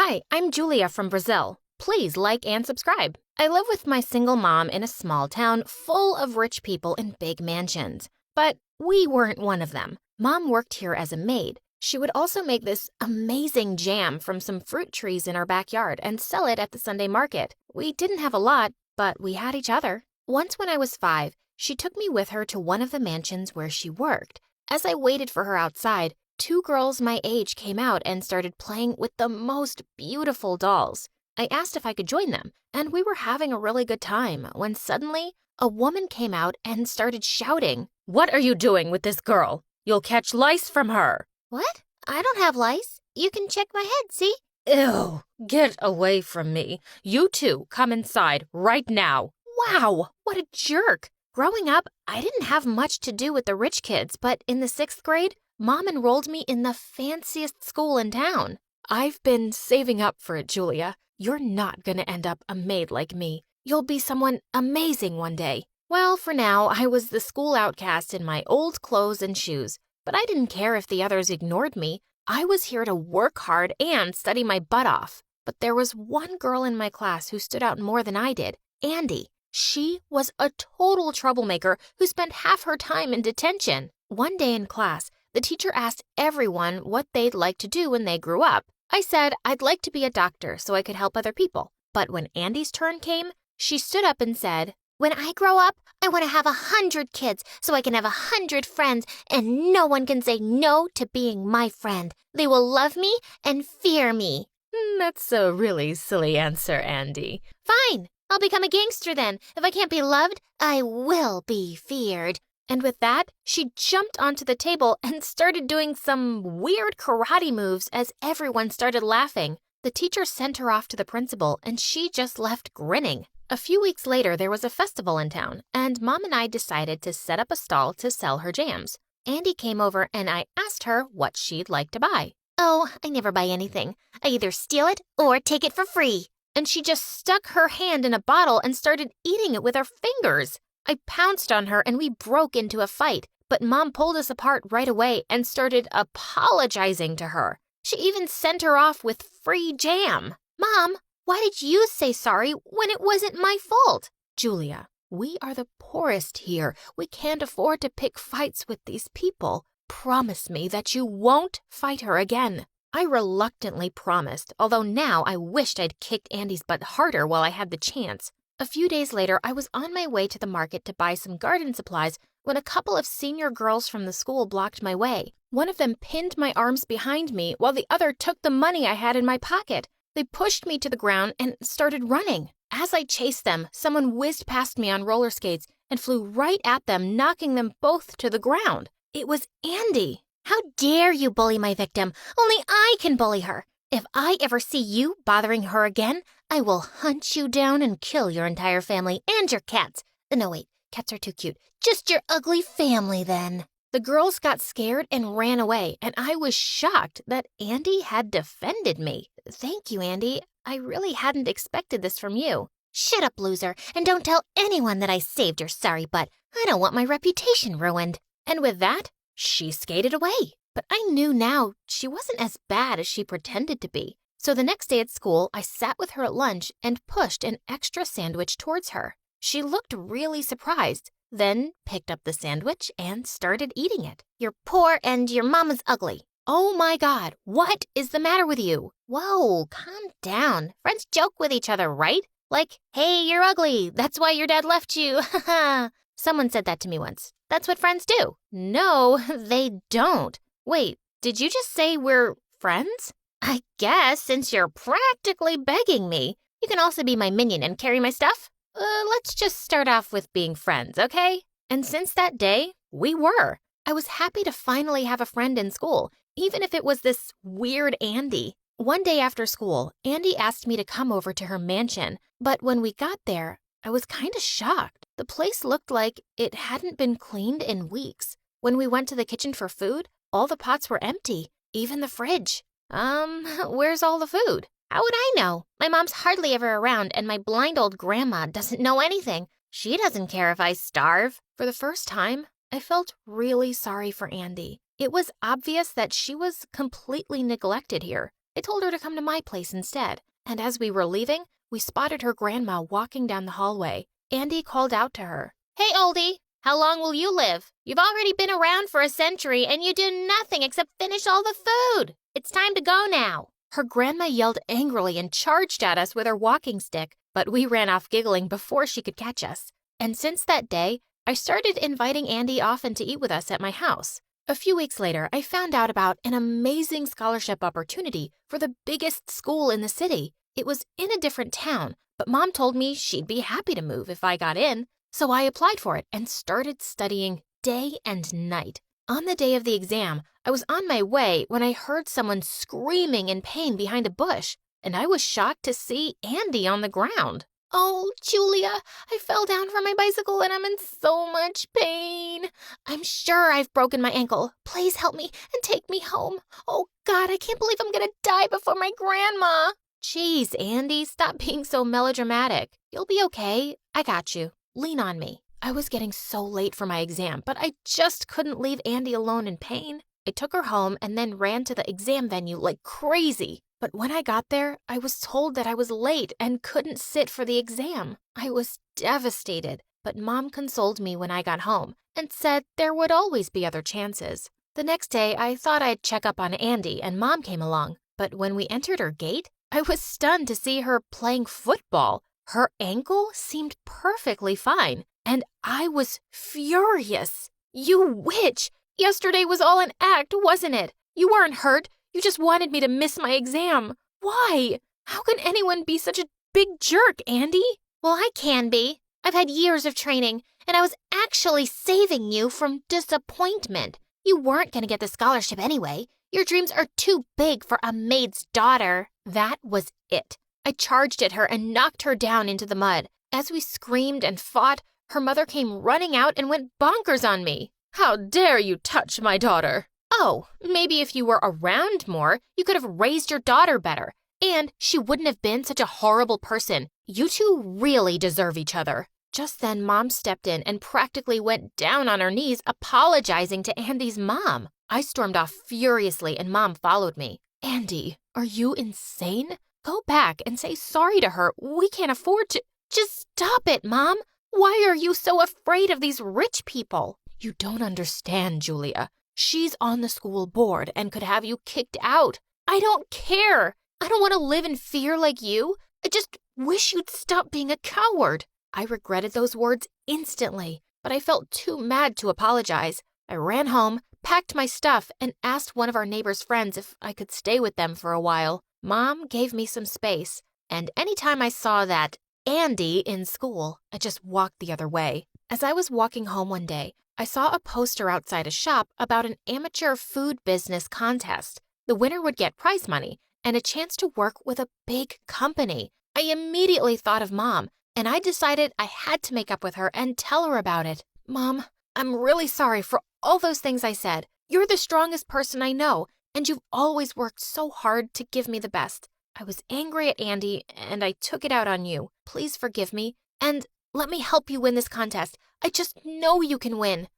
Hi, I'm Julia from Brazil. Please like and subscribe. I live with my single mom in a small town full of rich people in big mansions. But we weren't one of them. Mom worked here as a maid. She would also make this amazing jam from some fruit trees in our backyard and sell it at the Sunday market. We didn't have a lot, but we had each other. Once when I was 5, she took me with her to one of the mansions where she worked. As I waited for her outside, 2 girls my age came out and started playing with the most beautiful dolls. I asked if I could join them, and we were having a really good time when suddenly a woman came out and started shouting, "What are you doing with this girl? You'll catch lice from her." What? I don't have lice. You can check my head, see? Ew, get away from me. You two, come inside right now. Wow, what a jerk. Growing up, I didn't have much to do with the rich kids, but in the 6th grade, Mom enrolled me in the fanciest school in town. I've been saving up for it, Julia. You're not going to end up a maid like me. You'll be someone amazing one day. Well, for now, I was the school outcast in my old clothes and shoes, but I didn't care if the others ignored me. I was here to work hard and study my butt off. But there was one girl in my class who stood out more than I did, Andy. She was a total troublemaker who spent half her time in detention. One day in class, the teacher asked everyone what they'd like to do when they grew up. I said I'd like to be a doctor so I could help other people. But when Andy's turn came, she stood up and said, "When I grow up, I want to have 100 kids so I can have 100 friends, and no one can say no to being my friend. They will love me and fear me." That's a really silly answer, Andy. Fine, I'll become a gangster then. If I can't be loved, I will be feared. And with that, she jumped onto the table and started doing some weird karate moves as everyone started laughing. The teacher sent her off to the principal, and she just left grinning. A few weeks later, there was a festival in town, and Mom and I decided to set up a stall to sell her jams. Andy came over, and I asked her what she'd like to buy. "Oh, I never buy anything. I either steal it or take it for free." And she just stuck her hand in a bottle and started eating it with her fingers. I pounced on her and we broke into a fight, but Mom pulled us apart right away and started apologizing to her. She even sent her off with free jam. "Mom, why did you say sorry when it wasn't my fault?" "Julia, we are the poorest here. We can't afford to pick fights with these people. Promise me that you won't fight her again." I reluctantly promised, although now I wished I'd kicked Andy's butt harder while I had the chance. A few days later, I was on my way to the market to buy some garden supplies when a couple of senior girls from the school blocked my way. One of them pinned my arms behind me while the other took the money I had in my pocket. They pushed me to the ground and started running. As I chased them, someone whizzed past me on roller skates and flew right at them, knocking them both to the ground. It was Andy. "How dare you bully my victim? Only I can bully her. If I ever see you bothering her again, I will hunt you down and kill your entire family and your cats. No, wait, cats are too cute. Just your ugly family, then." The girls got scared and ran away, and I was shocked that Andy had defended me. Thank you, Andy. I really hadn't expected this from you. "Shut up, loser, and don't tell anyone that I saved your sorry butt. I don't want my reputation ruined." And with that, she skated away. But I knew now she wasn't as bad as she pretended to be. So the next day at school, I sat with her at lunch and pushed an extra sandwich towards her. She looked really surprised, then picked up the sandwich and started eating it. "You're poor and your mama's ugly." "Oh my God, what is the matter with you?" "Whoa, calm down. Friends joke with each other, right? Like, 'Hey, you're ugly. That's why your dad left you.' Haha." Someone said that to me once. That's what friends do. No, they don't. Wait, did you just say we're friends? I guess, since you're practically begging me. You can also be my minion and carry my stuff. Let's just start off with being friends, okay? And since that day, we were. I was happy to finally have a friend in school, even if it was this weird Andy. One day after school, Andy asked me to come over to her mansion, but when we got there, I was kind of shocked. The place looked like it hadn't been cleaned in weeks. When we went to the kitchen for food, all the pots were empty, even the fridge. Where's all the food? How would I know? My mom's hardly ever around, and my blind old grandma doesn't know anything. She doesn't care if I starve. For the first time, I felt really sorry for Andy. It was obvious that she was completely neglected here. I told her to come to my place instead. And as we were leaving, we spotted her grandma walking down the hallway. Andy called out to her, "Hey, oldie, how long will you live? You've already been around for a century and you do nothing except finish all the food. It's time to go now." Her grandma yelled angrily and charged at us with her walking stick, but we ran off giggling before she could catch us. And since that day, I started inviting Andy often to eat with us at my house. A few weeks later, I found out about an amazing scholarship opportunity for the biggest school in the city. It was in a different town, but Mom told me she'd be happy to move if I got in. So I applied for it and started studying day and night. On the day of the exam, I was on my way when I heard someone screaming in pain behind a bush, and I was shocked to see Andy on the ground. "Oh, Julia, I fell down from my bicycle and I'm in so much pain. I'm sure I've broken my ankle. Please help me and take me home. Oh, God, I can't believe I'm going to die before my grandma." Geez, Andy, stop being so melodramatic. You'll be okay. I got you. Lean on me. I was getting so late for my exam, but I just couldn't leave Andy alone in pain. I took her home and then ran to the exam venue like crazy. But when I got there, I was told that I was late and couldn't sit for the exam. I was devastated, but Mom consoled me when I got home and said there would always be other chances. The next day, I thought I'd check up on Andy, and Mom came along. But when we entered her gate, I was stunned to see her playing football. Her ankle seemed perfectly fine, and I was furious. "You witch! Yesterday was all an act, wasn't it? You weren't hurt. You just wanted me to miss my exam. Why? How can anyone be such a big jerk, Andy?" "Well, I can be. I've had years of training, and I was actually saving you from disappointment. You weren't going to get the scholarship anyway. Your dreams are too big for a maid's daughter." That was it. I charged at her and knocked her down into the mud. As we screamed and fought, her mother came running out and went bonkers on me. "How dare you touch my daughter?" "Oh, maybe if you were around more, you could have raised your daughter better. And she wouldn't have been such a horrible person. You two really deserve each other." Just then, Mom stepped in and practically went down on her knees, apologizing to Andy's mom. I stormed off furiously, and Mom followed me. "Andy, are you insane? Go back and say sorry to her. We can't afford to—" "Just stop it, Mom. Why are you so afraid of these rich people?" "You don't understand, Julia. She's on the school board and could have you kicked out." "I don't care. I don't want to live in fear like you. I just wish you'd stop being a coward." I regretted those words instantly, but I felt too mad to apologize. I ran home, packed my stuff, and asked one of our neighbor's friends if I could stay with them for a while. Mom gave me some space, and anytime I saw that Andy in school, I just walked the other way. As I was walking home one day, I saw a poster outside a shop about an amateur food business contest. The winner would get prize money and a chance to work with a big company. I immediately thought of Mom, and I decided I had to make up with her and tell her about it. "Mom, I'm really sorry for all those things I said. You're the strongest person I know, and you've always worked so hard to give me the best. I was angry at Andy, and I took it out on you. Please forgive me, and let me help you win this contest. I just know you can win."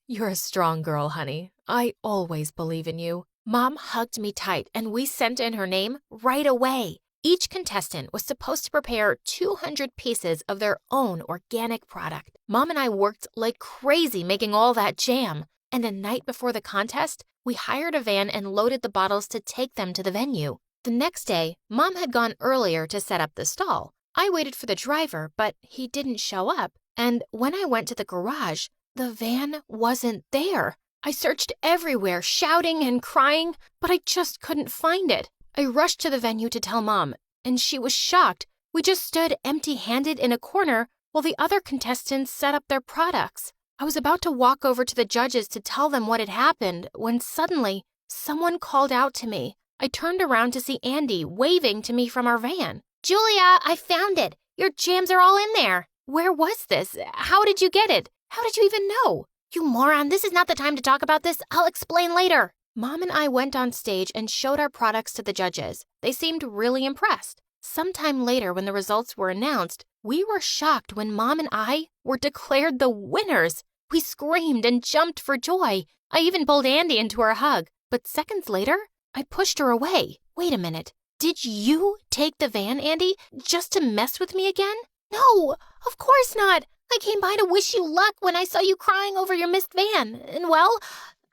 "You're a strong girl, honey. I always believe in you." Mom hugged me tight, and we sent in her name right away. Each contestant was supposed to prepare 200 pieces of their own organic product. Mom and I worked like crazy making all that jam. And the night before the contest, we hired a van and loaded the bottles to take them to the venue. The next day, Mom had gone earlier to set up the stall. I waited for the driver, but he didn't show up. And when I went to the garage, the van wasn't there. I searched everywhere, shouting and crying, but I just couldn't find it. I rushed to the venue to tell Mom, and she was shocked. We just stood empty-handed in a corner while the other contestants set up their products. I was about to walk over to the judges to tell them what had happened when suddenly someone called out to me. I turned around to see Andy waving to me from our van. "Julia, I found it. Your jams are all in there." "Where was this? How did you get it? How did you even know?" "You moron, this is not the time to talk about this. I'll explain later." Mom and I went on stage and showed our products to the judges. They seemed really impressed. Sometime later, when the results were announced, we were shocked when Mom and I were declared the winners. We screamed and jumped for joy. I even pulled Andy into our hug. But seconds later, I pushed her away. Wait a minute. Did you take the van, Andy, just to mess with me again? No, of course not. I came by to wish you luck when I saw you crying over your missed van. And well,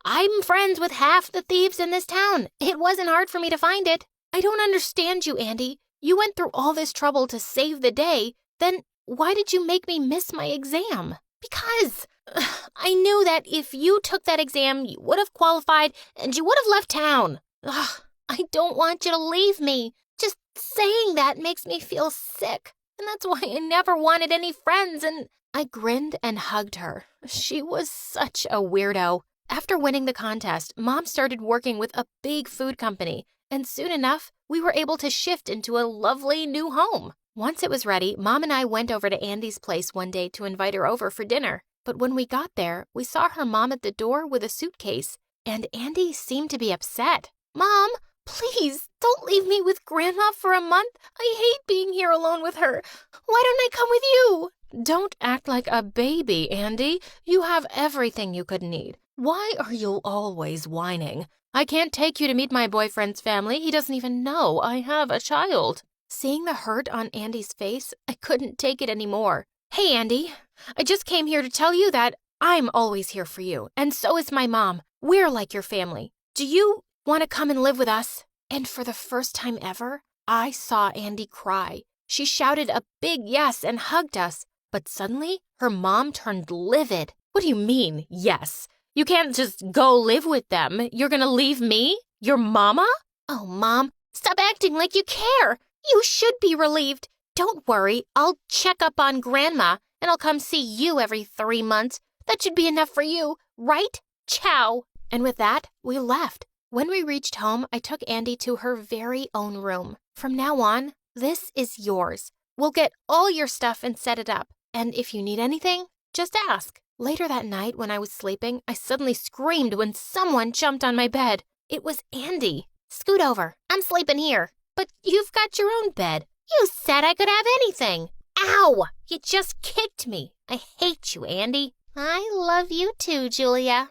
I'm friends with half the thieves in this town. It wasn't hard for me to find it. I don't understand you, Andy. You went through all this trouble to save the day. Then why did you make me miss my exam? Because I knew that if you took that exam, you would have qualified and you would have left town. I don't want you to leave me. Just saying that makes me feel sick. And that's why I never wanted any friends. And I grinned and hugged her. She was such a weirdo. After winning the contest, Mom started working with a big food company. And soon enough, we were able to shift into a lovely new home. Once it was ready, Mom and I went over to Andy's place one day to invite her over for dinner. But when we got there, we saw her mom at the door with a suitcase. And Andy seemed to be upset. Mom, please don't leave me with Grandma for a month. I hate being here alone with her. Why don't I come with you? Don't act like a baby, Andy. You have everything you could need. Why are you always whining? I can't take you to meet my boyfriend's family. He doesn't even know I have a child. Seeing the hurt on Andy's face, I couldn't take it anymore. Hey, Andy, I just came here to tell you that I'm always here for you, and so is my mom. We're like your family. Do you want to come and live with us? And for the first time ever, I saw Andy cry. She shouted a big yes and hugged us. But suddenly, her mom turned livid. What do you mean, yes? You can't just go live with them. You're gonna leave me? Your mama? Oh, Mom, stop acting like you care. You should be relieved. Don't worry, I'll check up on Grandma, and I'll come see you every 3 months. That should be enough for you, right? Ciao. And with that, we left. When we reached home, I took Andy to her very own room. From now on, this is yours. We'll get all your stuff and set it up. And if you need anything, just ask. Later that night, when I was sleeping, I suddenly screamed when someone jumped on my bed. It was Andy. Scoot over. I'm sleeping here. But you've got your own bed. You said I could have anything. Ow! You just kicked me. I hate you, Andy. I love you too, Julia.